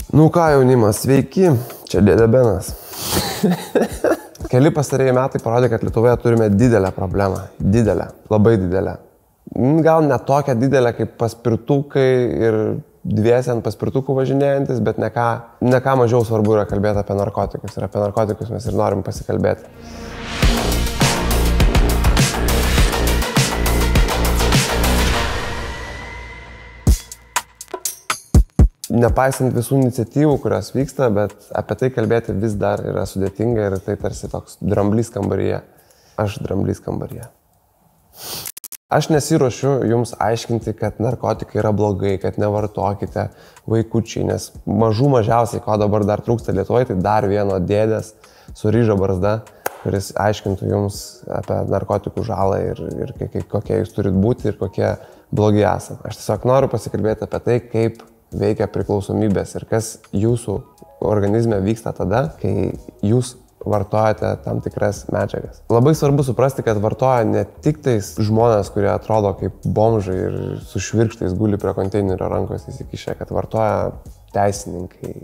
Nu ką, jaunimas, sveiki, čia Dėdė Benas. Keli pastarėjai metai parodė, kad Lietuvoje turime didelę problemą. Didelę, labai didelę. Gal ne tokią didelę kaip paspirtukai ir dviesi ant paspirtukų važinėjantis, bet ne ką mažiau svarbu yra kalbėti apie narkotikus. Ir apie narkotikus mes ir norim pasikalbėti. Nepaisant visų iniciatyvų, kurios vyksta, bet apie tai kalbėti vis dar yra sudėtinga ir tai tarsi toks dramblys kambaryje. Aš dramblys kambaryje. Aš nesiruošiu jums aiškinti, kad narkotikai yra blogai, kad nevartokite vaikučiai, nes mažiausiai, ko dabar dar trūksta Lietuvoje, tai dar vieno dėdės su ryžo barzda, kuris aiškintų jums apie narkotikų žalą ir kokie jūs turit būti ir kokie blogi esate. Aš tiesiog noriu pasikalbėti apie tai, kaip veikia priklausomybės ir kas jūsų organizme vyksta tada, kai jūs vartojate tam tikras medžiagas. Labai svarbu suprasti, kad vartoja ne tik tais žmonės, kurie atrodo kaip bomžai ir su švirkštais guli prie konteinerio rankos įsikišę, kad vartoja teisininkai,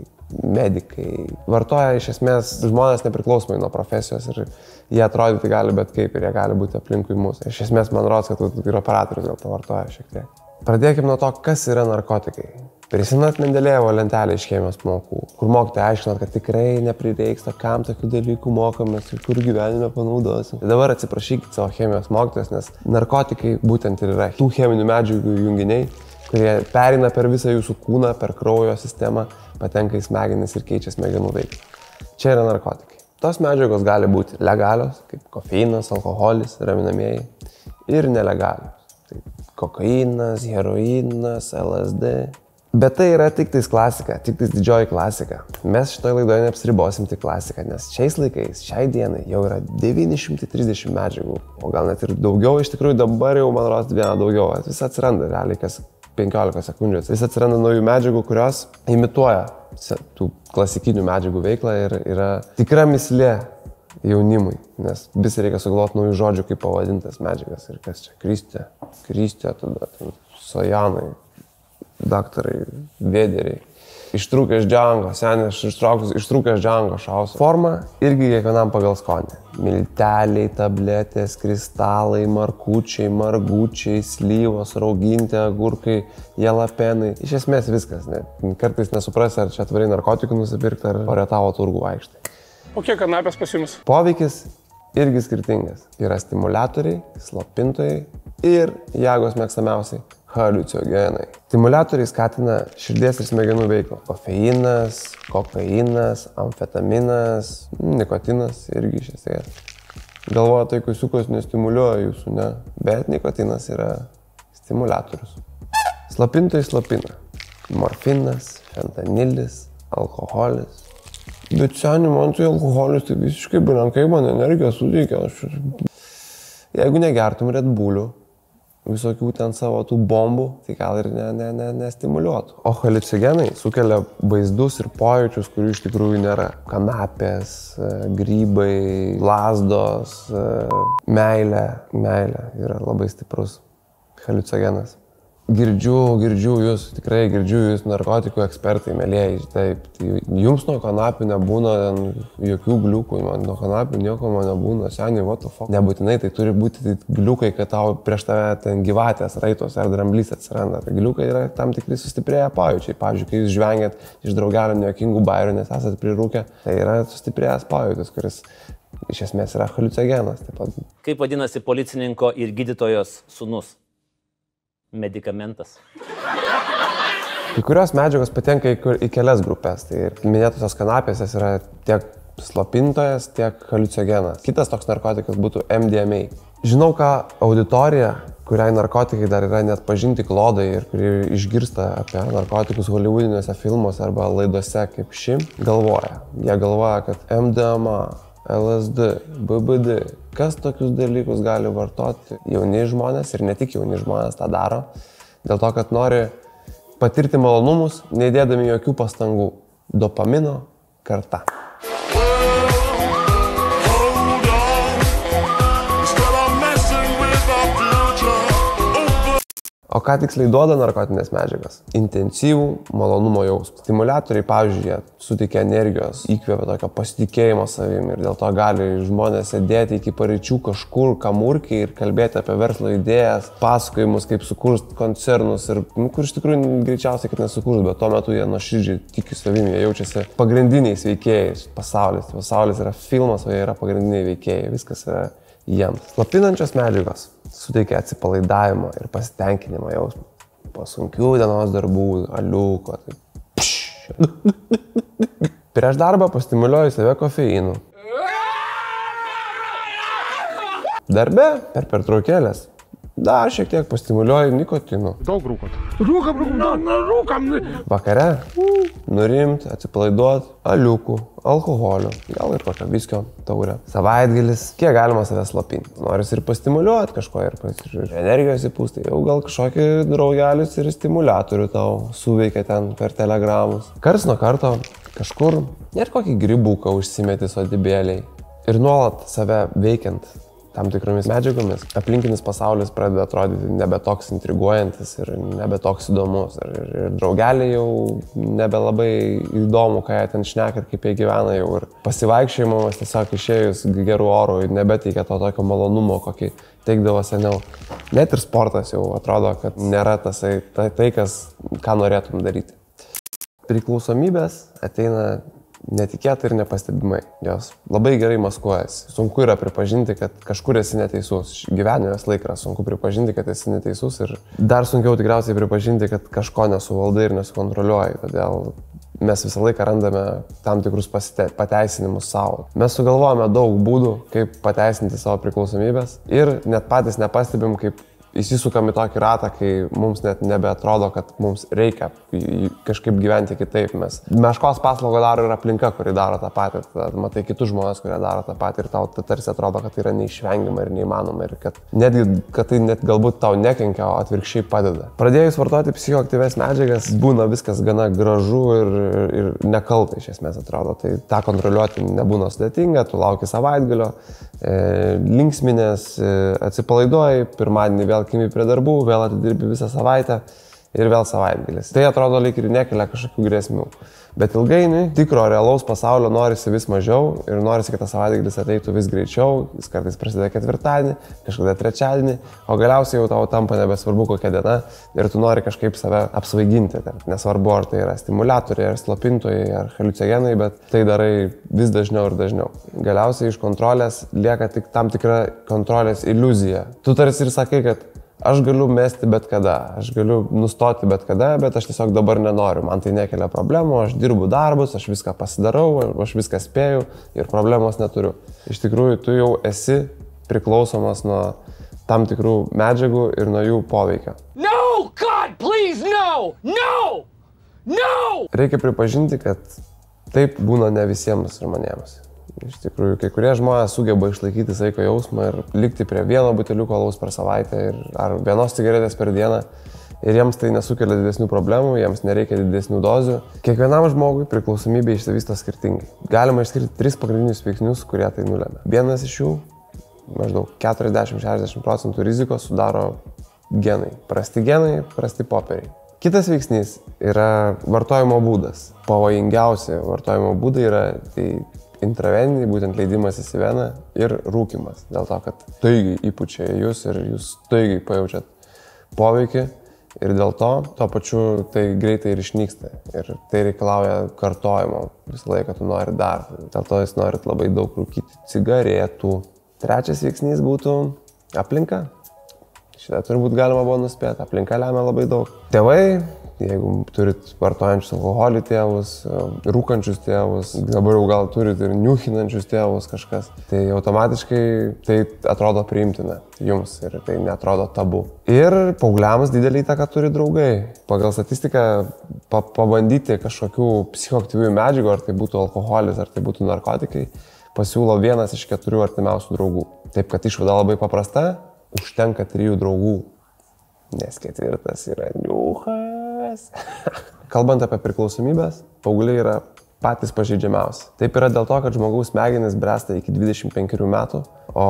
medikai. Vartoja iš esmės žmonės nepriklausomai nuo profesijos ir jie atrodyti gali bet kaip ir jie gali būti aplinkui mus. Iš esmės man rodos, kad ir operatorius dėl to vartoja šiek tiek. Pradėkime nuo to, kas yra narkotikai. Prisimenat Mendelėjevo lentelę iš chemijos pamokų, kur mokytojai aiškinat, kad tikrai neprireiks, kam tokių dalykų mokomės ir kur gyvenime panaudosim. Tai dabar atsiprašykit savo chemijos mokytojos, nes narkotikai būtent ir yra tų cheminių medžiagų junginiai, kurie pereina per visą jūsų kūną, per kraujo sistemą, patenka į smegenis ir keičia smegenų veiklą. Čia yra narkotikai. Tos medžiagos gali būti legalios, kaip kofeinas, alkoholis, raminamieji, ir nelegalios. Tai kokainas, heroinas, LSD. Bet tai yra tik tais klasika, tik tais didžioji klasika. Mes šitoje laidoje neapsiribosim tik klasiką, nes šiais laikais, šiai dienai jau yra 930 medžiagų, o gal net ir daugiau, iš tikrųjų dabar jau man rodos vieną daugiau, vis atsiranda realiai kas 15 sekundžių, vis atsiranda naujų medžiagų, kurios imituoja tų klasikinių medžiagų veiklą ir yra tikra mislė jaunimui, nes vis reikia sugalvoti naujų žodžių, kaip pavadintas medžiagas ir kas čia, kristė, tada sojanai. Daktarai, vėderiai. Ištrūkęs džango, senis ištrūkęs džango šausiu. Forma irgi kiekvienam pagal skonį. Milteliai, tabletės, kristalai, markučiai, margučiai, slyvos, rauginti, agurkai, jalapenai. Iš esmės viskas. Kartais nesuprasi, ar čia atvarai narkotikų nusipirkti, ar orientavo turgų vaikštai. O kiek kanapės pas jums? Poveikis irgi skirtingas. Yra stimuliatoriai, slopintojai ir jėgos mėgstamiausiai. Haliucinogenai. Stimuliatoriai skatina širdies ir smegenų veiklą. Kofeinas, kokainas, amfetaminas, nikotinas irgi iš esmės. Galvoja, tai kusiukos nestimuliuoja jūsų, ne? Bet nikotinas yra stimuliatorius. Slopintojai slopina. Morfinas, fentanilis, alkoholis. Bet seniai, man tai alkoholis tai visiškai blankai man energiją suteikia. Jeigu negertum Red Bullų, visokių ten savo tų bombų, tai gal ir nestimuliuotų. O haliucinogenai sukelia vaizdus ir pojūčius, kurių iš tikrųjų nėra. Kanapės, grybai, lazdos, meilė. Meilė yra labai stiprus haliucinogenas. Girdžiu jūs, tikrai girdžiu jūs, narkotikų ekspertai, mielieji. Taip, tai jums nuo kanapių nebūna jokių gliukų, man nuo kanapių nieko man nebūna. Seniai, what the fuck. Nebūtinai tai turi būti gliukai, kad tau prieš tave ten gyvatės, raitos ar dramblys atsiranda. Tai gliukai yra tam tikri sustiprėję pajūčiai. Pavyzdžiui, kai jūs žvengiat iš draugelio nejuokingų bairių, nes esat prirūkę, tai yra sustiprėjęs pajūtis, kuris iš esmės yra haliucinogenas. Kaip vadinasi policininko ir gydytojos sūnus? Medikamentas. Kai kurios medžiagos patenka į kelias grupės. Tai minėtosios kanapės yra tiek slopintojas, tiek haliucinogenas. Kitas toks narkotikas būtų MDMA. Žinau, ką auditorija, kuriai narkotikai dar yra net pažinti klodai ir kuri išgirsta apie narkotikus hollywoodiniuose filmuose arba laidose kaip ši, galvoja. Jie galvoja, kad MDMA, LSD, BBD, kas tokius dalykus gali vartoti jauni žmonės ir ne tik jauni žmonės tą daro, dėl to, kad nori patirti malonumus, neįdėdami jokių pastangų. Dopamino karta. O ką tiksliai duoda narkotinės medžiagas? Intensyvų malonumo jausmą. Stimuliatoriai, pavyzdžiui, jie suteikia energijos, įkvėpia tokio pasitikėjimo savimi ir dėl to gali žmonės sėdėti iki paryčių kažkur kamurkiai ir kalbėti apie verslo idėjas, pasakojimus, kaip sukurs koncernus ir kur iš tikrųjų greičiausiai, kad nesukurs, bet tuo metu jie nuoširdžiai tiki savimi, jie jaučiasi pagrindiniais veikėjais pasaulis. Pasaulis yra filmas, o jie yra pagrindiniai veikėjai, viskas yra jiems. Slopinančios medžiagos suteikia atsipalaidavimo ir pasitenkinimo jausmą. Po sunkių dienos darbų, aliuko. Prieš darbą pastimuliuoju save kofeinu. Darbe per pertraukėlės dar šiek tiek pastimuliuoju nikotinu. Daug rūkot. Rūkam. Vakare nurimt, atsipalaiduot, aliukų, alkoholio, gal ir kokio viskio taurę. Savaitgalis, kiek galima save slopinti. Noris ir pastimuliuoti kažko ir energijos įpūsti. Jau gal kažkokį draugelius ir stimuliatorių tau suveikia ten per telegramus. Karts nuo karto kažkur net kokį grybuką užsimeti sodybėliai. Ir nuolat save veikiant tam tikromis medžiagomis, aplinkinis pasaulis pradeda atrodyti nebe toks intriguojantis ir nebe toks įdomus. Ir draugeliai jau nebelabai įdomu, ką jie ten šneka ir kaip jie gyvena jau. Ir pasivaikščiojimas tiesiog išėjus gerų orų nebeteikia to tokio malonumo, kokį teikdavo seniau. Net ir sportas jau atrodo, kad nėra tai kas, ką norėtum daryti. Priklausomybės ateina netikėtai ir nepastebimai. Jos labai gerai maskuojasi. Sunku yra pripažinti, kad kažkur esi neteisus. Gyvenime laiką sunku pripažinti, kad esi neteisus ir dar sunkiau tikriausiai pripažinti, kad kažko nesuvaldai ir nesukontroliuoji. Todėl mes visą laiką randame tam tikrus pateisinimus savo. Mes sugalvojame daug būdų, kaip pateisinti savo priklausomybės ir net patys nepastebim, kaip įsisukam į tokį ratą, kai mums net nebeatrodo, kad mums reikia kažkaip gyventi kitaip. Meškos paslaugą daro ir aplinka, kuri daro tą patį. Matai kitus žmonės, kurie daro tą patį ir tau tarsi atrodo, kad tai yra neišvengiama ir neįmanoma ir kad tai net galbūt tau nekenkia, o atvirkščiai padeda. Pradėjus vartoti psichoaktyvias medžiagas, būna viskas gana gražu ir nekaltai iš esmės atrodo. Tai tą kontroliuoti nebūna sudėtinga, tu lauki savaitgalio, linksminės, atsipalaiduoji, pirmadienį vėl kimi prie darbų, vėl atidirbi visą savaitę ir vėl savaitgalis. Tai atrodo lyg ir nekelia kažkokių grėsmių. Bet ilgainiui tikro realaus pasaulio norisi vis mažiau ir norisi, kad tas savaitgalis ateitų vis greičiau, jis kartais prasideda ketvirtadienį, kažkada trečiadienį, o galiausiai jau tau tampa nebesvarbu kokia diena ir tu nori kažkaip save apsvaiginti. Nesvarbu, ar tai yra stimuliatoriai, ar slopintojai, ar haliucinogenai, bet tai darai vis dažniau ir dažniau. Galiausiai iš kontrolės lieka tik tam tikra kontrolės iliuzija. Tu tarsi ir sakai, kad aš galiu mesti bet kada, aš galiu nustoti bet kada, bet aš tiesiog dabar nenoriu, man tai nekelia problemų, aš dirbu darbus, aš viską pasidarau, aš viską spėju ir problemos neturiu. Iš tikrųjų, tu jau esi priklausomas nuo tam tikrų medžiagų ir nuo jų poveikio. No, God, please, no! No! No! Reikia pripažinti, kad taip būna ne visiems žmonėms. Iš tikrųjų, kai kurie žmonės sugeba išlaikyti saiko jausmą ir likti prie vieno buteliuko alaus per savaitę ar vienos cigaretės per dieną ir jiems tai nesukelia didesnių problemų, jiems nereikia didesnių dozių. Kiekvienam žmogui priklausomybė išsivysto skirtingai. Galima išskirti 3 pagrindinius veiksnius, kurie tai nulemia. Vienas iš jų, maždaug 40-60% rizikos sudaro genai. Prasti genai, prasti popieriai. Kitas veiksnys yra vartojimo būdas. Pavojingiausi vartojimo būdai yra intraveniniai, būtent leidimasis į veną ir rūkymas. Dėl to, kad staigiai įpučia jūs ir jūs staigiai pajaučiat poveikį ir dėl to pačiu tai greitai ir išnyksta. Ir tai reikalauja kartojimo. Visą laiką tu nori dar. Dėl to jūs norit labai daug rūkyti cigaretų. Trečias veiksnys būtų aplinka. Šitą turbūt galima buvo nuspėti. Aplinka lemia labai daug. Tėvai, jeigu turit vartojančius alkoholį tėvus, rūkančius tėvus, dabar jau gal turit ir niuchinančius tėvus kažkas, tai automatiškai tai atrodo priimtina jums ir tai neatrodo tabu. Ir paaugliams didelį įtaką turi draugai. Pagal statistiką pabandyti kažkokių psichoaktyvių medžiagų, ar tai būtų alkoholis, ar tai būtų narkotikai, pasiūlo 1 iš 4 artimiausių draugų. Taip, kad išvada labai paprasta, užtenka 3 draugų, nes 4 yra niuchas. Kalbant apie priklausomybės, paaugliai yra patys pažeidžiamiausi. Taip yra dėl to, kad žmogaus smegenys bręsta iki 25 metų, o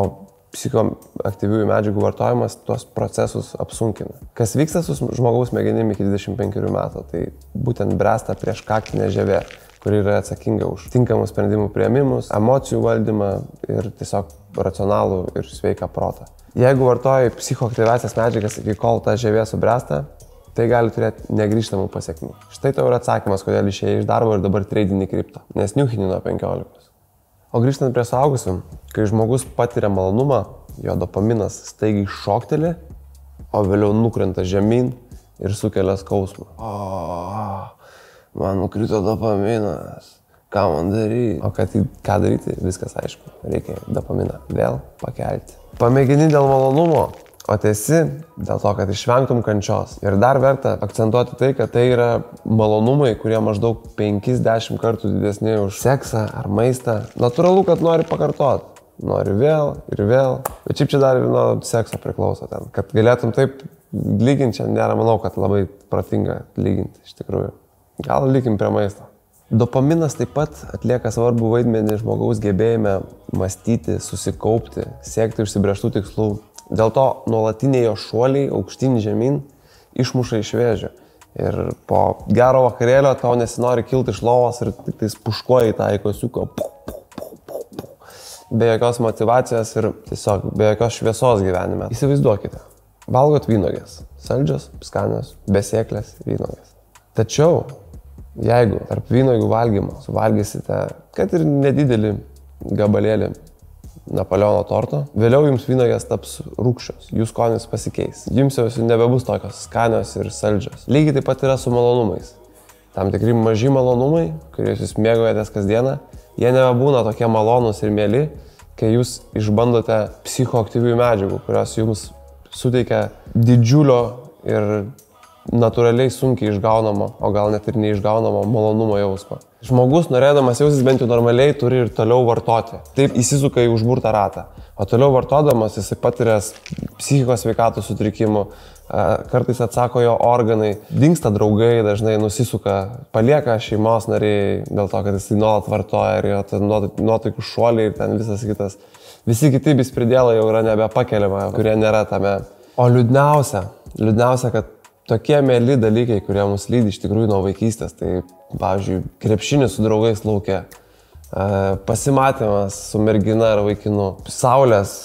psichoaktyviųjų medžiagų vartojimas tuos procesus apsunkina. Kas vyksta su žmogaus smegenim iki 25 metų, tai būtent bręsta prieškaktinė žievė, kuri yra atsakinga už tinkamus sprendimų priėmimus, emocijų valdymą ir tiesiog racionalų ir sveiką protą. Jeigu vartoji psichoaktyviasias medžiagas iki kol ta žievė subręsta, tai gali turėti negrįžtamų pasiekmių. Štai tau yra atsakymas, kodėl išėjai iš darbo ir dabar treidini kriptą, nes niuchini nuo 15. O grįžtant prie suaugusių, kai žmogus patiria malonumą, jo dopaminas staigiai šokteli, o vėliau nukrenta žemyn ir sukelia skausmą. Man nukrito dopaminas, ką man daryti? O ką daryti, viskas aišku, reikia dopaminą vėl pakelti. Pamėgini dėl malonumo, o tiesi dėl to, kad išvengtum kančios. Ir dar verta akcentuoti tai, kad tai yra malonumai, kurie maždaug 5-10 kartų didesni už seksą ar maistą. Natūralu, kad nori pakartoti. Nori vėl ir vėl. Bet šiaip čia dar ir nuo sekso priklauso ten. Kad galėtum taip lyginti, čia nėra, manau, kad labai protinga lyginti iš tikrųjų. Gal lykim prie maisto. Dopaminas taip pat atlieka svarbų vaidmenį žmogaus gebėjime mąstyti, susikaupti, siekti užsibrėžtų tikslų. Dėl to nuolatiniai jo šuoliai aukštyn žemyn išmuša iš vėžių. Ir po gero vakarėlio tau nesinori kilti iš lovos ir tik tais puškuoji tą aikosiuką. Be jokios motyvacijos ir tiesiog be jokios šviesos gyvenime. Įsivaizduokite, valgot vynogės. Saldžios, skanios, besėklės vynogės. Tačiau, jeigu tarp vynogių valgymo suvalgysite, kad ir nedidelį gabalėlį Napoleono torto, vėliau jums vynogės taps rūgščios, jų skonis pasikeis. Jums jau nebebus tokios skanios ir saldžios. Lygiai taip pat yra su malonumais. Tam tikri maži malonumai, kuriuos jūs mėgaujatės kasdieną, jie nebebūna tokie malonūs ir mieli, kai jūs išbandote psichoaktyvių medžiagų, kurios jums suteikia didžiulio ir natūraliai sunkiai išgaunamo, o gal net ir neišgaunamo malonumo jausmą. Žmogus, norėdamas jausis bent jau normaliai, turi ir toliau vartoti. Taip įsisuka į užburtą ratą. O toliau vartodamas jis patiria psichikos sveikatos sutrikimų, kartais atsako jo organai, dingsta draugai, dažnai nusisuka, palieka šeimos nariai dėl to, kad jis nuolat vartoja ir jo nuotaikų šuoliai ir ten visas kitas. Visi kiti bispridėlai jau yra nebepakeliama, kurie nėra tame. O liūdniausia, kad tokie mėly dalykai, kurie mus lydi iš tikrųjų nuo vaikystės, tai, pavyzdžiui, krepšinis su draugais lauke, pasimatymas su mergina ar vaikinu, saulės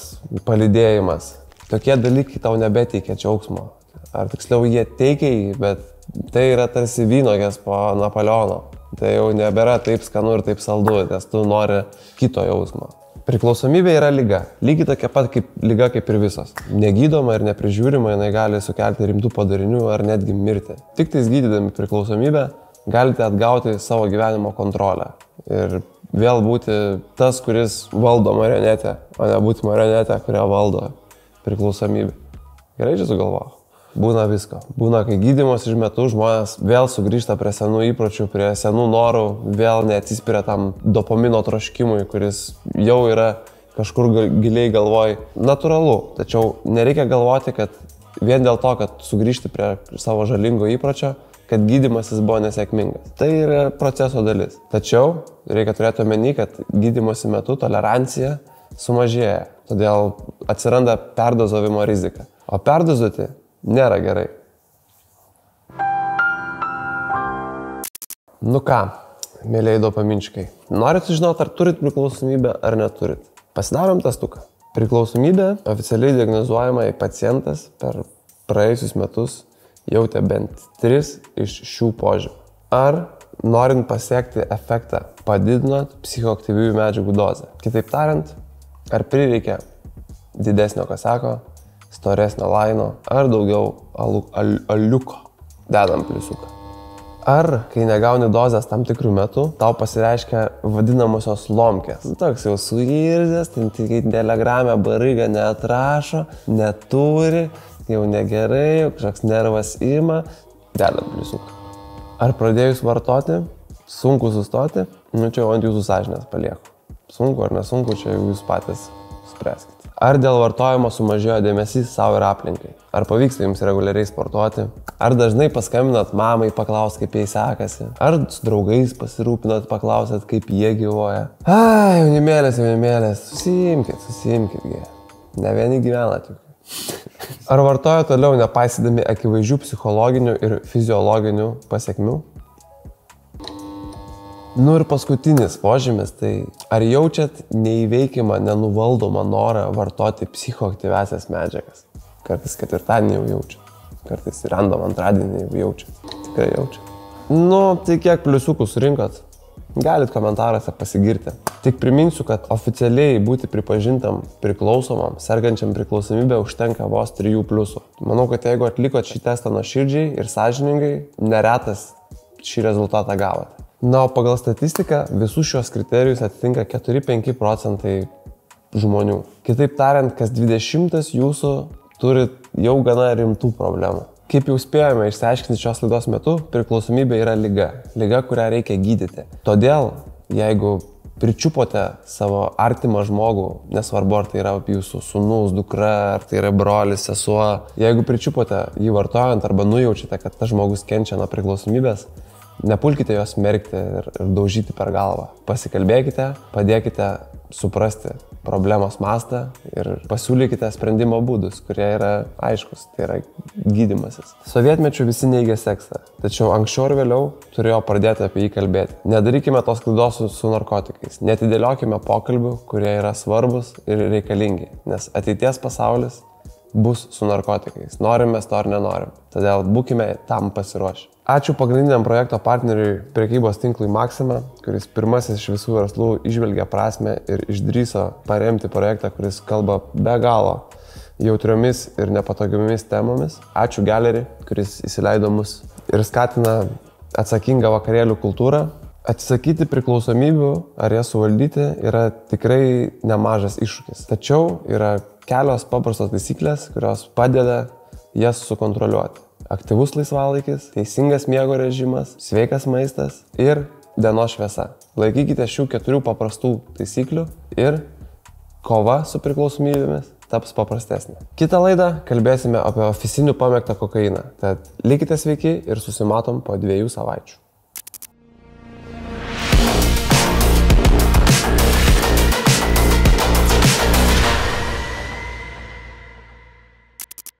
palydėjimas, tokie dalykai tau nebeteikia džiaugsmo. Ar tiksliau jie teikia jį, bet tai yra tarsi vynogės po Napoleono. Tai jau nebėra taip skanu ir taip saldu, nes tu nori kito jausmo. Priklausomybė yra liga. Lygiai tokia pat liga kaip ir visos. Negydoma ir neprižiūrima, jinai gali sukelti rimtų padarinių ar netgi mirti. Tik tais gydydami priklausomybę galite atgauti savo gyvenimo kontrolę. Ir vėl būti tas, kuris valdo marionetę, o ne būti marionetę, kurią valdo priklausomybė. Gerai čia sugalvojau. Būna visko. Būna, kai gydymas iš metų žmonės vėl sugrįžta prie senų įpročių, prie senų norų, vėl neatsispiria tam dopamino troškimui, kuris jau yra kažkur giliai galvoj. Natūralu, tačiau nereikia galvoti, kad vien dėl to, kad sugrįžti prie savo žalingo įpročio, kad gydymas jis buvo nesėkmingas. Tai yra proceso dalis. Tačiau reikia turėti omeny, kad gydymosi metu tolerancija sumažėja, todėl atsiranda perdozavimo rizika. O perdozuoti nėra gerai. Nu ką, mėlėjai dopaminčikai, norit sužinoti, ar turit priklausomybę ar neturit? Pasidarom testuką. Priklausomybė oficialiai diagnozuojama, jei pacientas per praėjusius metus jautė bent 3 iš šių požymių. Ar norint pasiekti efektą, padidinant psichoaktyviųjų medžiagų dozę? Kitaip tariant, ar prireikia didesnio koseko, storesnio laino ar daugiau aliuko? Dedam pliusiuką. Ar kai negauni dozės tam tikrų metų, tau pasireiškia vadinamosios lomkės? Toks jau suirzęs, tai telegramę barigą neatrašo, neturi, jau negerai, jau kažkoks nervas ima. Dedam pliusiuką. Ar pradėjus vartoti, sunku sustoti? Nu čia jau ant jūsų sąžinės palieku. Sunku ar nesunku, čia jau jūs patys spręskite. Ar dėl vartojimo sumažėjo dėmesys savo ir aplinkai? Ar pavyksta jums reguliariai sportuoti? Ar dažnai paskambinat mamai paklaus, kaip jai sekasi? Ar su draugais pasirūpinat, paklausat, kaip jie gyvoja? Jaunimėlės, susiimkit. Ne vieni gyvena tik. Ar vartoja toliau nepaisydami akivaizdžių psichologinių ir fiziologinių pasiekmių? Nu ir paskutinis požymis, tai ar jaučiat neįveikimą, nenuvaldomą norą vartoti psichoaktyviasias medžiagas? Kartais ketvirtadienį jau jaučiat, kartais random antradienį jau jaučiat. Tikrai jaučiat. Nu, tai kiek pliusiukų surinkot? Galit komentaruose pasigirti. Tik priminsiu, kad oficialiai būti pripažintam priklausomam, sergančiam priklausomybę užtenka vos 3 pliusų. Manau, kad jeigu atlikot šį testą nuoširdžiai ir sąžiningai, neretas šį rezultatą gavote. Na, o pagal statistiką visus šios kriterijus atitinka 4-5 procentai žmonių. Kitaip tariant, kas 20 jūsų turi jau gana rimtų problemų. Kaip jau spėjome išsiaiškinti šios laidos metu, priklausomybė yra liga. Liga, kurią reikia gydyti. Todėl, jeigu pričiupote savo artimą žmogų, nesvarbu ar tai yra jūsų sūnus, dukra, ar tai yra brolis, sesuo, jeigu pričiupote jį vartojant arba nujaučiate, kad tas žmogus kenčia nuo priklausomybės, nepulkite jos merkti ir daužyti per galvą. Pasikalbėkite, padėkite suprasti problemos mastą ir pasiūlykite sprendimo būdus, kurie yra aiškus, tai yra gydymasis. Sovietmečiu visi neigia seksą, tačiau anksčiau ir vėliau turėjo pradėti apie jį kalbėti. Nedarykime tos klaidos su narkotikais, netidėliokime pokalbių, kurie yra svarbus ir reikalingi, nes ateities pasaulis bus su narkotikais, norim mes to ar nenorim. Todėl būkime tam pasiruošę. Ačiū pagrindiniam projekto partneriui prekybos tinklui Maxima, kuris pirmasis iš visų verslų išvelgė prasmę ir išdrįso paremti projektą, kuris kalba be galo jautriomis ir nepatogiomis temomis. Ačiū Gallery, kuris įsileido mus ir skatina atsakingą vakarėlių kultūrą. Atsisakyti priklausomybių ar jas suvaldyti yra tikrai nemažas iššūkis. Tačiau yra kelios paprastos taisyklės, kurios padeda jas sukontroliuoti. Aktyvus laisvalaikis, teisingas miego režimas, sveikas maistas ir dienos šviesa. Laikykite šių 4 paprastų taisyklių ir kova su priklausomybėmis taps paprastesnė. Kitą laidą kalbėsime apie ofisinių pamėgtą kokainą. Tad likite sveiki ir susimatom po 2 savaičių.